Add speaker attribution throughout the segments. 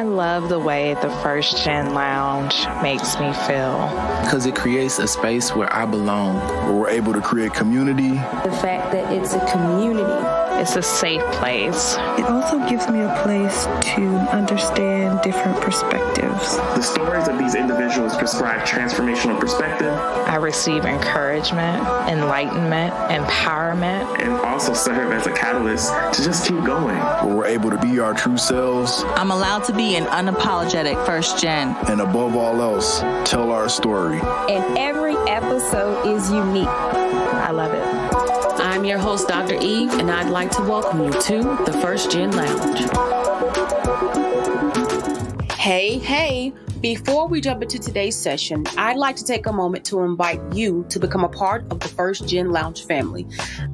Speaker 1: I love the way the First Gen Lounge makes me feel.
Speaker 2: Because it creates a space where I belong.
Speaker 3: Where we're able to create community.
Speaker 4: The fact that it's a community.
Speaker 1: It's a safe place.
Speaker 5: It also gives me a place to understand different perspectives.
Speaker 6: The stories of these individuals prescribe transformational perspective.
Speaker 1: I receive encouragement, enlightenment, empowerment.
Speaker 6: And also serve as a catalyst to just keep going.
Speaker 3: Where we're able to be our true selves.
Speaker 7: I'm allowed to be an unapologetic first gen.
Speaker 3: And above all else, tell our story.
Speaker 4: And every episode is unique.
Speaker 1: I love it.
Speaker 8: I'm your host, Dr. Eve, and I'd like to welcome you to the First Gen Lounge.
Speaker 9: Hey. Before we jump into today's session, I'd like to take a moment to invite you to become a part of the First Gen Lounge family.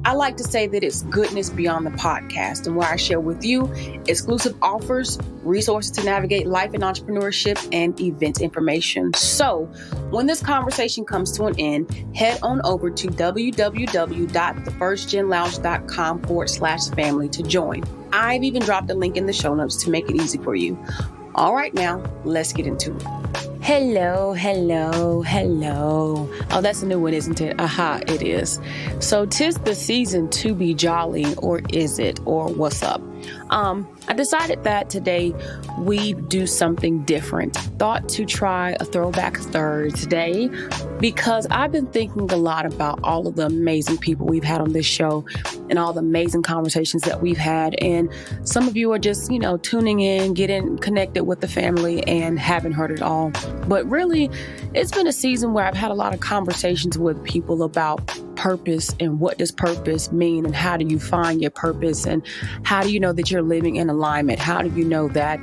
Speaker 9: I like to say that it's goodness beyond the podcast, and where I share with you exclusive offers, resources to navigate life and entrepreneurship, and event information. So when this conversation comes to an end, head on over to www.thefirstgenlounge.com/family to join. I've even dropped a link in the show notes to make it easy for you. All right, now let's get into it. Hello. Oh, that's a new one, isn't it? Aha, it is. So 'tis the season to be jolly, or is it? Or what's up? I decided that today we do something different. Thought to try a Throwback Thursday because I've been thinking a lot about all of the amazing people we've had on this show and all the amazing conversations that we've had. And some of you are just, tuning in, getting connected with the family and haven't heard it all. But really, it's been a season where I've had a lot of conversations with people about purpose and what does purpose mean and how do you find your purpose and how do you know that you're living in alignment? How do you know that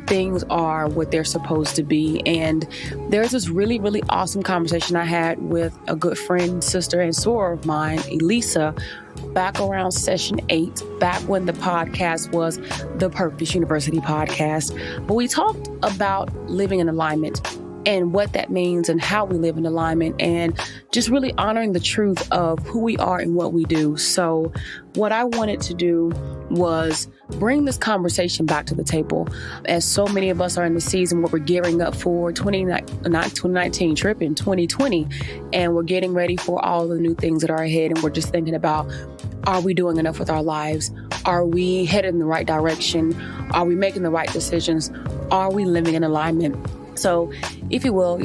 Speaker 9: things are what they're supposed to be? And there's this really, really awesome conversation I had with a good friend, sister, and soror of mine, Elisa, back around session 8, back when the podcast was the Purpose University podcast. But we talked about living in alignment and what that means and how we live in alignment and just really honoring the truth of who we are and what we do. So what I wanted to do was bring this conversation back to the table, as so many of us are in the season where we're gearing up for 2019 trip in 2020, and we're getting ready for all the new things that are ahead, and we're just thinking about, are we doing enough with our lives? Are we headed in the right direction? Are we making the right decisions? Are we living in alignment? So if you will,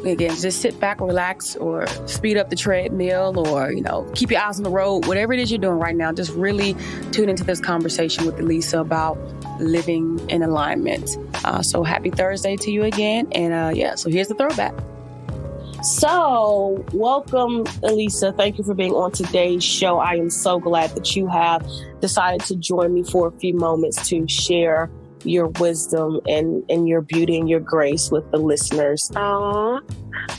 Speaker 9: again, just sit back, relax, or speed up the treadmill, or, keep your eyes on the road, whatever it is you're doing right now, just really tune into this conversation with Elisa about living in alignment. So happy Thursday to you again. And so here's the throwback. So welcome, Elisa. Thank you for being on today's show. I am so glad that you have decided to join me for a few moments to share your wisdom and your beauty and your grace with the listeners.
Speaker 10: Oh,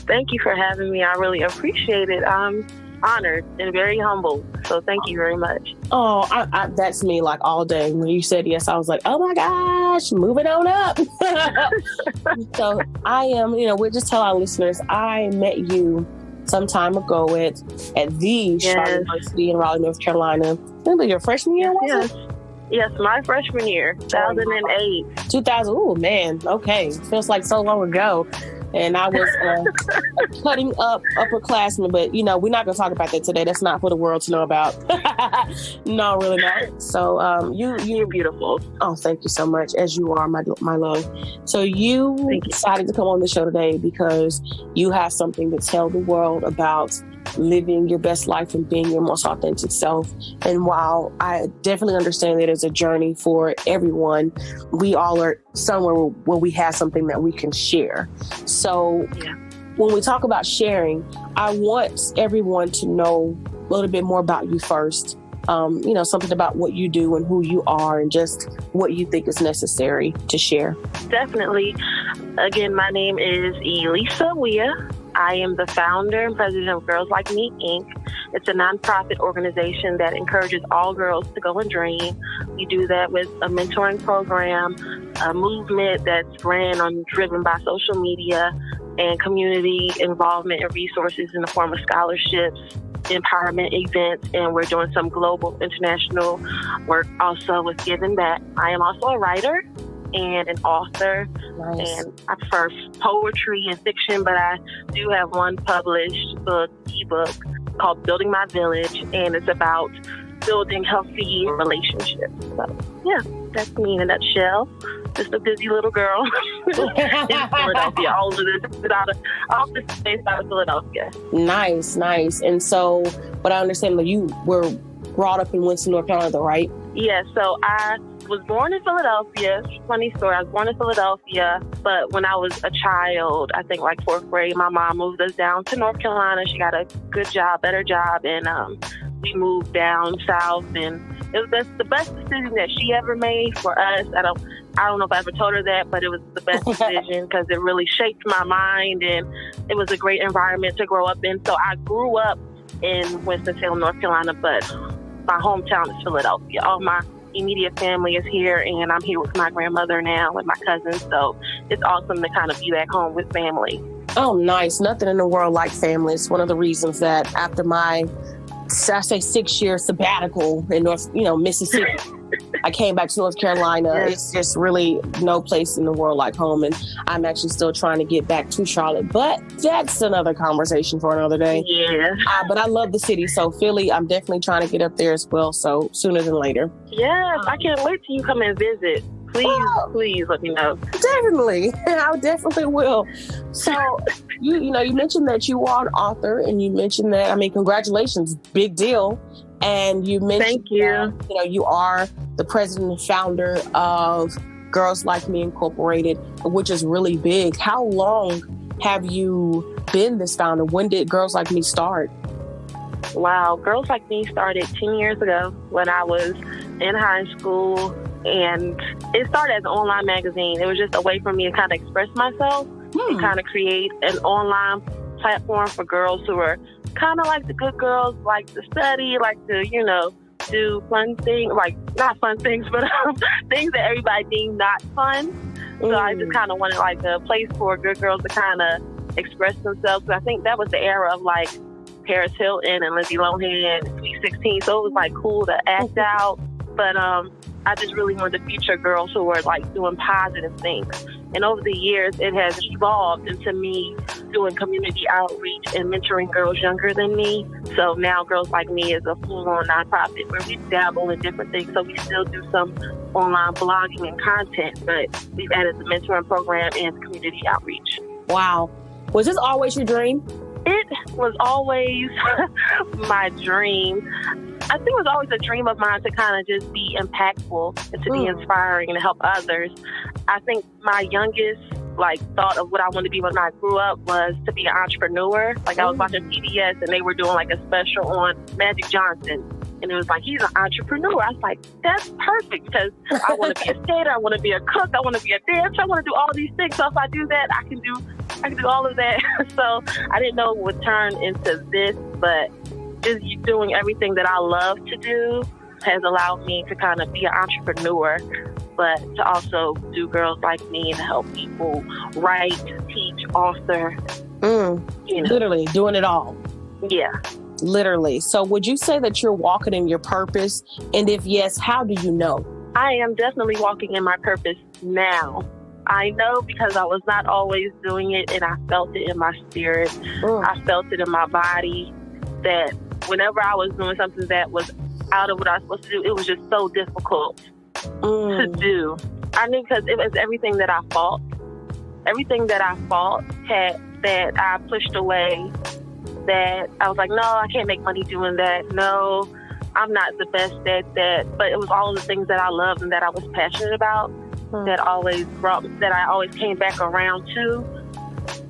Speaker 10: thank you for having me. I really appreciate it. I'm honored and very humbled. So thank you very much.
Speaker 9: Oh, that's me like all day. When you said yes, I was like, oh my gosh, moving on up. So I am, we'll just tell our listeners, I met you some time ago at the Charlotte University in Raleigh, North Carolina. Remember your freshman year, was it?
Speaker 10: Yes, my freshman year, 2008.
Speaker 9: 2000, oh man, okay. Feels like so long ago. And I was cutting up upperclassmen, but we're not going to talk about that today. That's not for the world to know about. No, really not. So you're beautiful. Oh, thank you so much, as you are, my love. So you decided to come on the show today because you have something to tell the world about living your best life and being your most authentic self. And while I definitely understand that it's a journey for everyone, we all are somewhere where we have something that we can share. So when we talk about sharing, I want everyone to know a little bit more about you first. Something about what you do and who you are and just what you think is necessary to share.
Speaker 10: Definitely. Again, my name is Elisa Wiah. I am the founder and president of Girls Like Me, Inc. It's a nonprofit organization that encourages all girls to go and dream. We do that with a mentoring program, a movement that's driven by social media and community involvement and resources in the form of scholarships, empowerment events, and we're doing some global international work also with giving back. I am also a writer. and an author.
Speaker 9: Nice.
Speaker 10: And I prefer poetry and fiction, but I do have one published ebook called Building My Village, and it's about building healthy relationships. So, yeah, that's me in a nutshell. Just a busy little girl in Philadelphia. All of this out of space out of Philadelphia.
Speaker 9: Nice. And so, but I understand that you were brought up in Winston, North Carolina, right?
Speaker 10: Yeah, so I was born in Philadelphia. Funny story, I was born in Philadelphia, but when I was a child, I think like 4th grade, my mom moved us down to North Carolina. She got a good job, better job, and we moved down south, and it was the best decision that she ever made for us. I don't know if I ever told her that, but it was the best decision because it really shaped my mind, and it was a great environment to grow up in. So I grew up in Winston-Salem, North Carolina, but my hometown is Philadelphia. All my immediate family is here, and I'm here with my grandmother now and my cousins. So it's awesome to kind of be back home with family.
Speaker 9: Oh, nice. Nothing in the world like family. It's one of the reasons that after my, I say 6-year sabbatical in Mississippi, I came back to North Carolina.
Speaker 10: Yes.
Speaker 9: It's just really no place in the world like home. And I'm actually still trying to get back to Charlotte, but that's another conversation for another day.
Speaker 10: Yeah.
Speaker 9: But I love the city. So Philly, I'm definitely trying to get up there as well. So sooner than later.
Speaker 10: Yes, I can't wait till you come and visit. Please let me know.
Speaker 9: Definitely. I definitely will. So, you mentioned that you are an author, and you mentioned that, congratulations, big deal. And you mentioned
Speaker 10: Thank you.
Speaker 9: That, you are the president and founder of Girls Like Me Incorporated, which is really big. How long have you been this founder? When did Girls Like Me start?
Speaker 10: Wow, Girls Like Me started 10 years ago when I was in high school. And it started as an online magazine. It was just a way for me to kind of express myself and kind of create an online platform for girls who are kind of like the good girls, like to study, like to, do fun things, like not fun things, but things that everybody deemed not fun. So I just kind of wanted like a place for good girls to kind of express themselves. So I think that was the era of like Paris Hilton and Lindsay Lohan and Sweet 16. So it was like cool to act out. But I just really wanted to feature girls who were like doing positive things. And over the years, it has evolved into me doing community outreach and mentoring girls younger than me. So now Girls Like Me is a full-on nonprofit where we dabble in different things. So we still do some online blogging and content, but we've added the mentoring program and community outreach.
Speaker 9: Wow. Was this always your dream?
Speaker 10: It was always my dream. I think it was always a dream of mine to kind of just be impactful and to be inspiring and to help others. I think my youngest thought of what I wanted to be when I grew up was to be an entrepreneur. I was watching PBS and they were doing a special on Magic Johnson. And it was like, he's an entrepreneur. I was like, that's perfect because I want to be a skater. I want to be a cook. I want to be a dancer. I want to do all these things. So if I do that, I can do all of that. So I didn't know it would turn into this, but just doing everything that I love to do has allowed me to kind of be an entrepreneur, but to also do Girls Like Me and help people write, teach, author.
Speaker 9: Literally doing it all.
Speaker 10: Yeah.
Speaker 9: Literally. So would you say that you're walking in your purpose? And if yes, how do you know?
Speaker 10: I am definitely walking in my purpose now. I know because I was not always doing it, and I felt it in my spirit. I felt it in my body that whenever I was doing something that was out of what I was supposed to do, it was just so difficult to do. I knew because it was everything that I fought. Everything that I fought that I pushed away, that I was like, no, I can't make money doing that. No, I'm not the best at that. But it was all of the things that I loved and that I was passionate about that I always came back around to.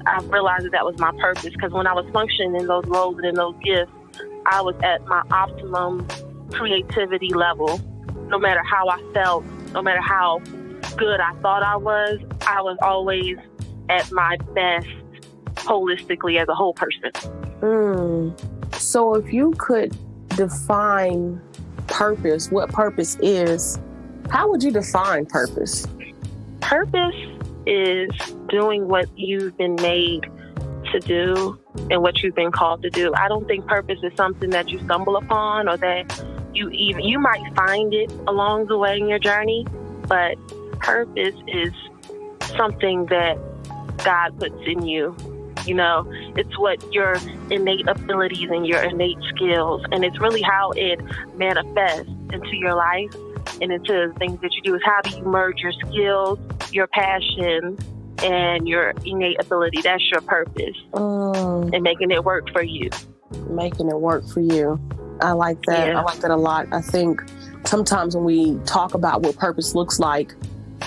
Speaker 10: I realized that was my purpose because when I was functioning in those roles and in those gifts, I was at my optimum creativity level. No matter how I felt, no matter how good I thought I was always at my best holistically as a whole person.
Speaker 9: So if you could define purpose, what purpose is, how would you define purpose? Purpose
Speaker 10: is doing what you've been made to do and what you've been called to do. I don't think purpose is something that you stumble upon or that you might find it along the way in your journey, but purpose is something that God puts in you. You know, it's what your innate abilities and your innate skills, and it's really how it manifests into your life and into the things that you do. Is how do you merge your skills, your passion, and your innate ability? That's your purpose, and making it work for you.
Speaker 9: Making it work for you. I like that.
Speaker 10: Yeah.
Speaker 9: I like that a lot. I think sometimes when we talk about what purpose looks like,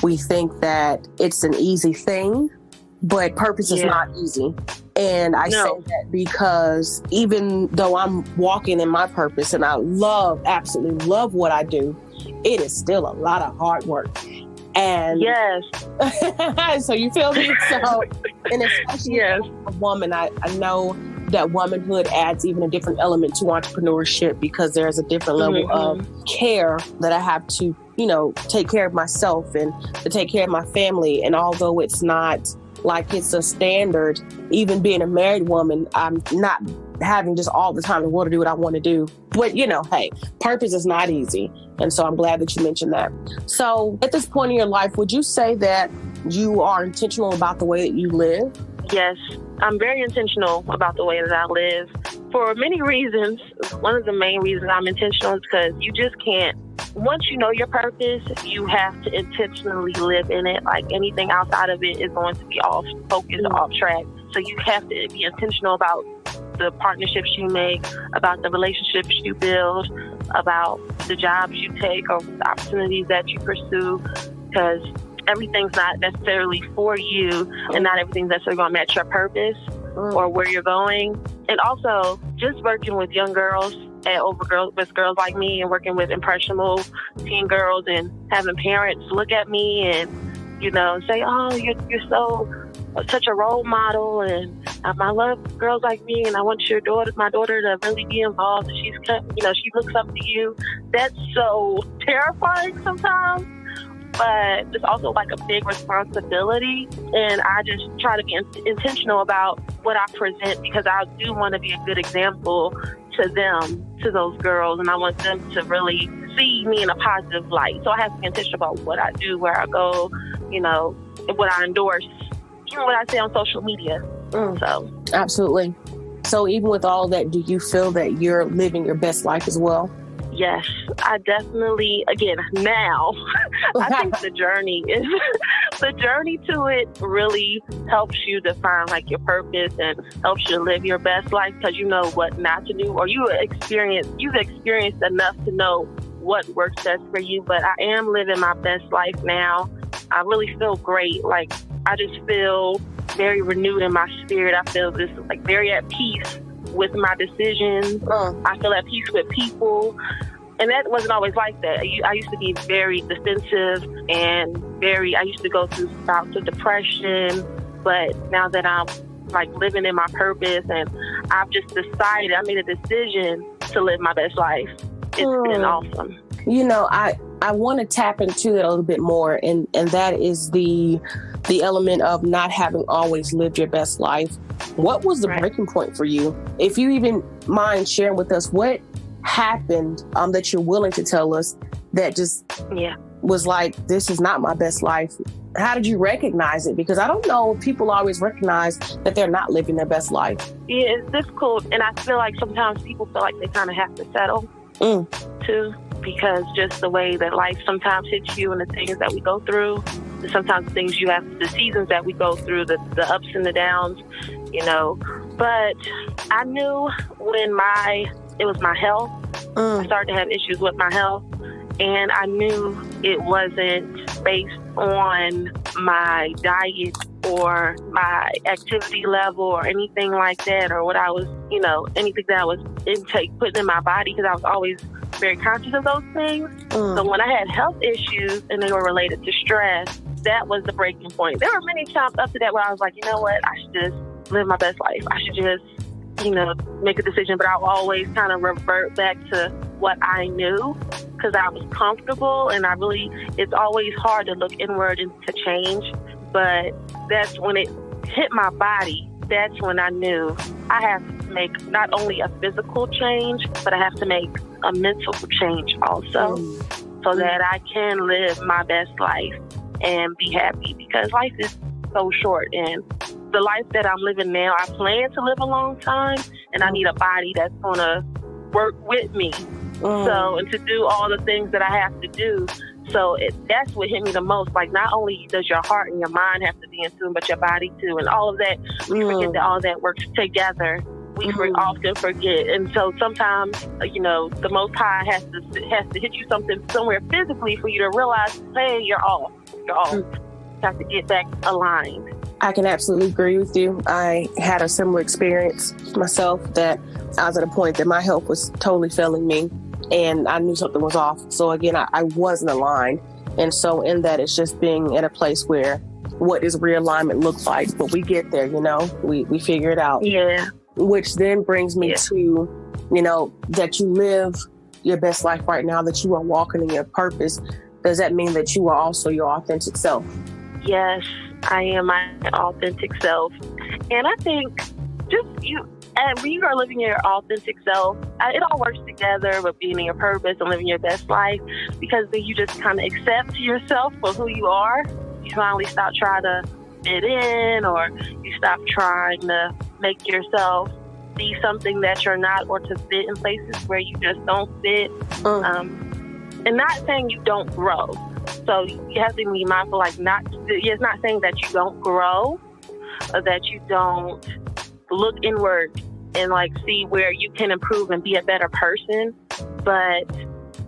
Speaker 9: we think that it's an easy thing, but purpose is not easy. And I say that because even though I'm walking in my purpose and I absolutely love what I do, it is still a lot of hard work. And
Speaker 10: yes.
Speaker 9: So you feel me? So, and especially as a woman, I know that womanhood adds even a different element to entrepreneurship because there's a different level of care that I have to, take care of myself and to take care of my family. And although it's not like it's a standard, even being a married woman, I'm not having just all the time in the world to do what I want to do. But, hey, purpose is not easy. And so I'm glad that you mentioned that. So at this point in your life, would you say that you are intentional about the way that you live?
Speaker 10: Yes, I'm very intentional about the way that I live for many reasons. One of the main reasons I'm intentional is because you just can't. Once you know your purpose, you have to intentionally live in it. Like anything outside of it is going to be off focus, off track. So you have to be intentional about the partnerships you make, about the relationships you build, about the jobs you take or the opportunities that you pursue, because everything's not necessarily for you and not everything's necessarily going to match your purpose or where you're going. And also just working with young girls with girls like me and working with impressionable teen girls and having parents look at me and, say, oh, you're such a role model and I love girls like me and I want my daughter to really be involved. She looks up to you. That's so terrifying sometimes. But it's also like a big responsibility. And I just try to be intentional about what I present because I do want to be a good example to them, to those girls. And I want them to really see me in a positive light. So I have to be intentional about what I do, where I go, what I endorse, even what I say on social media. So
Speaker 9: absolutely. So even with all that, do you feel that you're living your best life as well?
Speaker 10: Yes, I definitely, again, now, I think the journey to it really helps you define like your purpose and helps you live your best life because you know what not to do or you've experienced enough to know what works best for you. But I am living my best life now. I really feel great. Like, I just feel very renewed in my spirit. I feel just like very at peace with my decisions. I feel at peace with people. And that wasn't always like that. I used to be very defensive and I used to go through bouts of depression. But now that I'm like living in my purpose and I've just decided, I made a decision to live my best life. It's been awesome.
Speaker 9: I want to tap into that a little bit more. And that is the element of not having always lived your best life. What was the breaking point for you? If you even mind sharing with us what happened that you're willing to tell us that just was like, this is not my best life. How did you recognize it? Because I don't know if people always recognize that they're not living their best life.
Speaker 10: Yeah, it's difficult. And I feel like sometimes people feel like they kind of have to settle too, because just the way that life sometimes hits you and the things that we go through, sometimes the seasons that we go through, the ups and the downs, But I knew when it was my health. I started to have issues with my health, and I knew it wasn't based on my diet or my activity level or anything like that, or what I was, anything that I was putting in my body, because I was always very conscious of those things. So when I had health issues and they were related to stress, that was the breaking point. There were many times up to that where I was like, you know what, I should just live my best life. I should just make a decision, but I'll always kind of revert back to what I knew because I was comfortable, and it's always hard to look inward and to change, but that's when it hit my body. That's when I knew I have to make not only a physical change, but I have to make a mental change also so that I can live my best life. and be happy, because life is so short. And the life that I'm living now, I plan to live a long time, and I need a body that's going to work with me. So, and to do all the things that I have to do. So that's what hit me the most. Like, not only does your heart and your mind have to be in tune, but your body too. And all of that, we forget that all of that works together. We often forget. And so sometimes, the Most High has to hit you somewhere physically for you to realize, hey, you're off. You're off. You have to get back aligned.
Speaker 9: I can absolutely agree with you. I had a similar experience myself, that I was at a point that my health was totally failing me, and I knew something was off. So again, I wasn't aligned. And so in that, it's just being in a place where what does realignment look like? But we get there, we figure it out.
Speaker 10: Yeah.
Speaker 9: Which then brings me to, that you live your best life right now, that you are walking in your purpose. Does that mean that you are also your authentic self?
Speaker 10: Yes, I am my authentic self. And I think when you are living your authentic self, it all works together with being in your purpose and living your best life, because then you just kind of accept yourself for who you are. You finally stop trying to fit in, or you stop trying to make yourself be something that you're not, or to fit in places where you just don't fit. And not saying you don't grow. So you have to be mindful, it's not saying that you don't grow, or that you don't look inward and see where you can improve and be a better person, but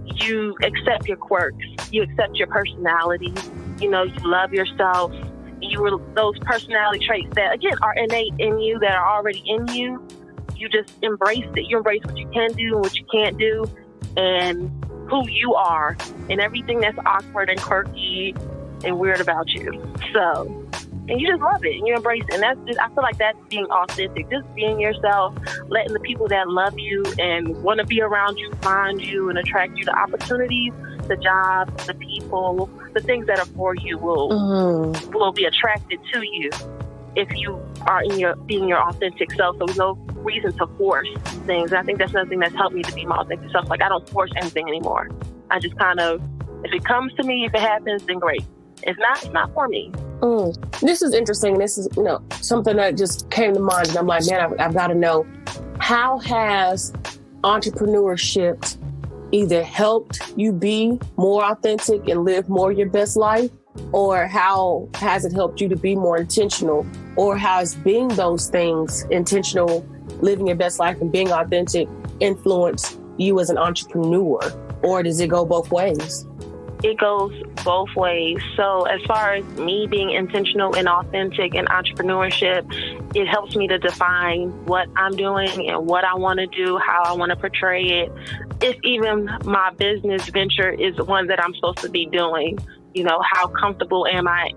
Speaker 10: you accept your quirks, you accept your personality, you love yourself. Those personality traits that, again, are innate in you, that are already in you, you just embrace it. You embrace what you can do and what you can't do, and who you are, and everything that's awkward and quirky and weird about you. So, and you just love it and you embrace it. And I feel like that's being authentic, just being yourself, letting the people that love you and want to be around you find you and attract you. The opportunities, the jobs, the people, the things that are for you will be attracted to you if you are being your authentic self. So there's no reason to force things. And I think that's another thing that's helped me to be my authentic self. I don't force anything anymore. I just if it comes to me, if it happens, then great. If not, it's not for me.
Speaker 9: This is interesting. This is, something that just came to mind. And I'm like, man, I've got to know, how has entrepreneurship either helped you be more authentic and live more your best life, or how has it helped you to be more intentional, or how has being those things, intentional, living your best life and being authentic, influenced you as an entrepreneur? Or does it go both ways?
Speaker 10: It goes both ways. So as far as me being intentional and authentic in entrepreneurship, it helps me to define what I'm doing and what I want to do, how I want to portray it. If even my business venture is one that I'm supposed to be doing, how comfortable am I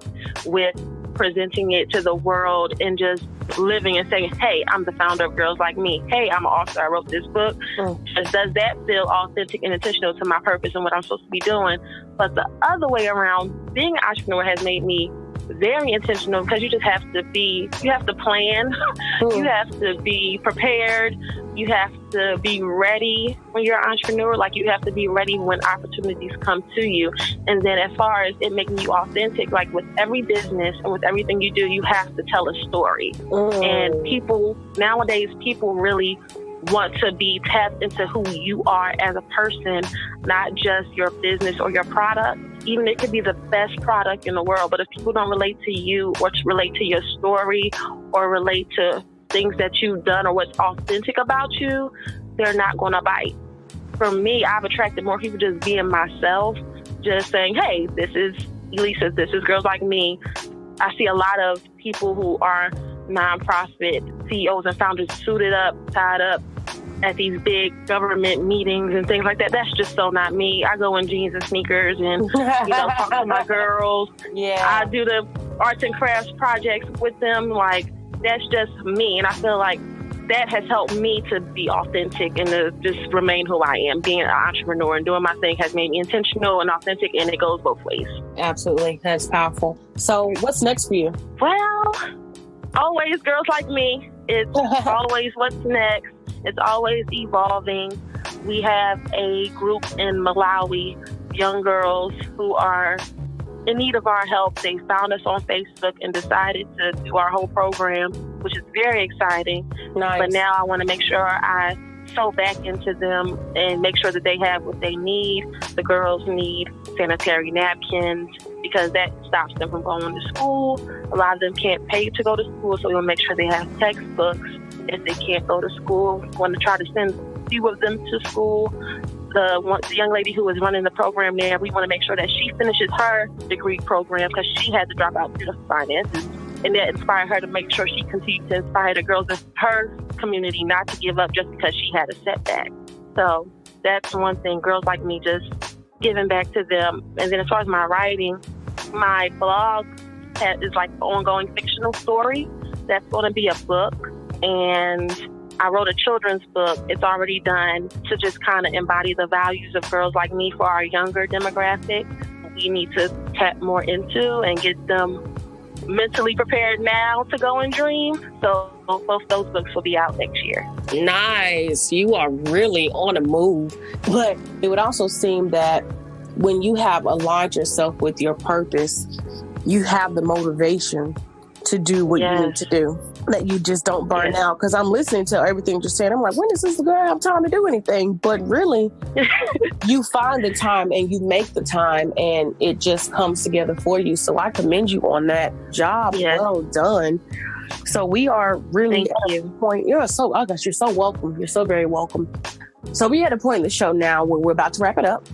Speaker 10: with presenting it to the world and just living and saying, hey, I'm the founder of Girls Like Me. Hey, I'm an author. I wrote this book. Does that feel authentic and intentional to my purpose and what I'm supposed to be doing? But the other way around, being an entrepreneur has made me very intentional, because you have to plan, you have to be prepared, you have to be ready when you're an entrepreneur. You have to be ready when opportunities come to you. And then as far as it making you authentic, with every business and with everything you do, you have to tell a story. And nowadays people really want to be tapped into who you are as a person, not just your business or your product. Even it could be the best product in the world, but if people don't relate to you, or relate to your story, or relate to things that you've done or what's authentic about you, they're not going to bite. For me, I've attracted more people just being myself, just saying, hey, this is Elisa, this is Girls Like Me. I see a lot of people who are nonprofit CEOs and founders suited up, tied up at these big government meetings and things like that. That's just so not me. I go in jeans and sneakers and talk to my girls. Yeah, I do the arts and crafts projects with them. That's just me. And I feel like that has helped me to be authentic and to just remain who I am. Being an entrepreneur and doing my thing has made me intentional and authentic, and it goes both ways.
Speaker 9: Absolutely. That's powerful. So what's next for you?
Speaker 10: Well, always Girls Like Me. It's always what's next. It's always evolving. We have a group in Malawi, young girls who are in need of our help. They found us on Facebook and decided to do our whole program, which is very exciting.
Speaker 9: Nice.
Speaker 10: But now I want to make sure I sew back into them and make sure that they have what they need. The girls need sanitary napkins because that stops them from going to school. A lot of them can't pay to go to school, so we want to make sure they have textbooks if they can't go to school. We want to try to send a few of them to school. The young lady who was running the program there, we want to make sure that she finishes her degree program because she had to drop out due to finances. And that inspired her to make sure she continued to inspire the girls in her community not to give up just because she had a setback. So that's one thing, Girls Like Me, just giving back to them. And then as far as my writing, my blog is like an ongoing fictional story. That's going to be a book. And I wrote a children's book. It's already done to just kind of embody the values of Girls Like Me for our younger demographic. We need to tap more into and get them mentally prepared now to go and dream. So both those books will be out next year.
Speaker 9: Nice. You are really on the move. But it would also seem that when you have aligned yourself with your purpose, you have the motivation to do what you need to do, that you just don't burn out. Because I'm listening to everything you're saying. I'm like, when does this girl have time to do anything? But really, you find the time and you make the time and it just comes together for you. So I commend you on that job. Well done. So we are really at a point. You're so welcome. You're so very welcome. So we at a point in the show now where we're about to wrap it up.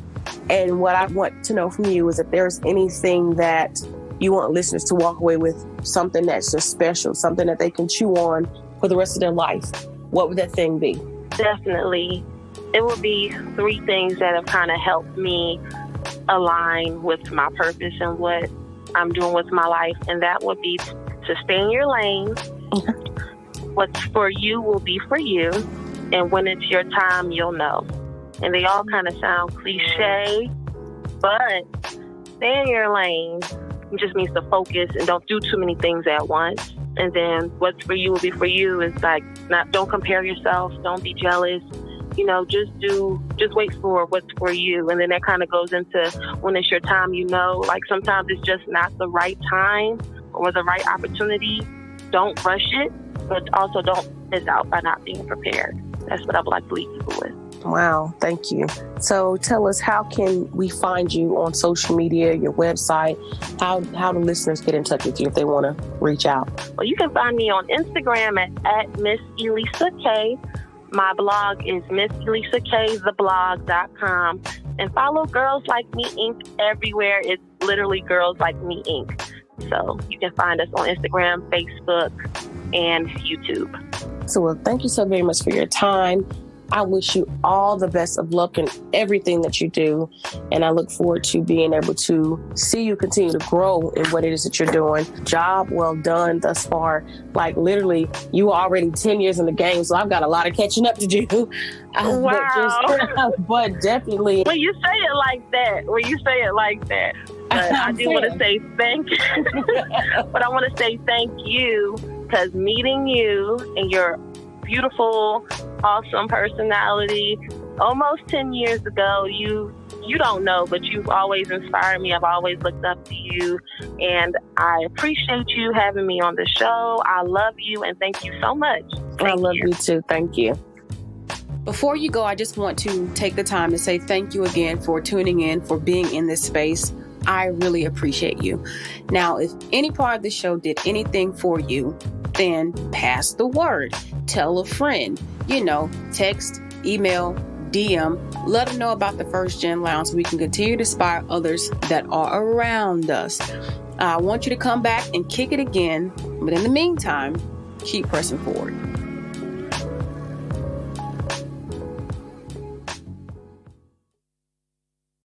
Speaker 9: And what I want to know from you is if there's anything that you want listeners to walk away with, something that's just special, something that they can chew on for the rest of their life, what would that thing be?
Speaker 10: Definitely. It would be 3 things that have kind of helped me align with my purpose and what I'm doing with my life. And that would be to stay in your lane. What's for you will be for you. And when it's your time, you'll know. And they all kind of sound cliche, but stay in your lane. It just means to focus and don't do too many things at once. And then what's for you will be for you is like, don't compare yourself. Don't be jealous. You know, just wait for what's for you. And then that kind of goes into when it's your time, you know, like sometimes it's just not the right time or the right opportunity. Don't rush it, but also don't miss out by not being prepared. That's what I would like to leave people with.
Speaker 9: Wow, thank you. So tell us, how can we find you on social media, your website? How do listeners get in touch with you if they want to reach out?
Speaker 10: Well, you can find me on Instagram at Miss Elisa K. My blog is MissElisaKTheblog.com. And follow Girls Like Me Inc. everywhere. It's literally Girls Like Me Inc. So you can find us on Instagram, Facebook, and YouTube.
Speaker 9: So, well, thank you so very much for your time. I wish you all the best of luck in everything that you do. And I look forward to being able to see you continue to grow in what it is that you're doing. Job well done thus far. Like literally, you are already 10 years in the game. So I've got a lot of catching up to do.
Speaker 10: Wow.
Speaker 9: But definitely.
Speaker 10: When you say it like that, I do want to say thank you. But I want to say thank you because meeting you and your beautiful, awesome personality almost 10 years ago, you don't know, but you've always inspired me. I've always looked up to you, and I appreciate you having me on the show. I love you, and thank you so much.
Speaker 9: I love you too. Thank you. Before you go, I just want to take the time to say thank you again for tuning in, for being in this space. I really appreciate you. Now, if any part of the show did anything for you, then pass the word. Tell a friend, text, email, DM, let them know about the First Gen Lounge so we can continue to inspire others that are around us. I want you to come back and kick it again. But in the meantime, keep pressing forward.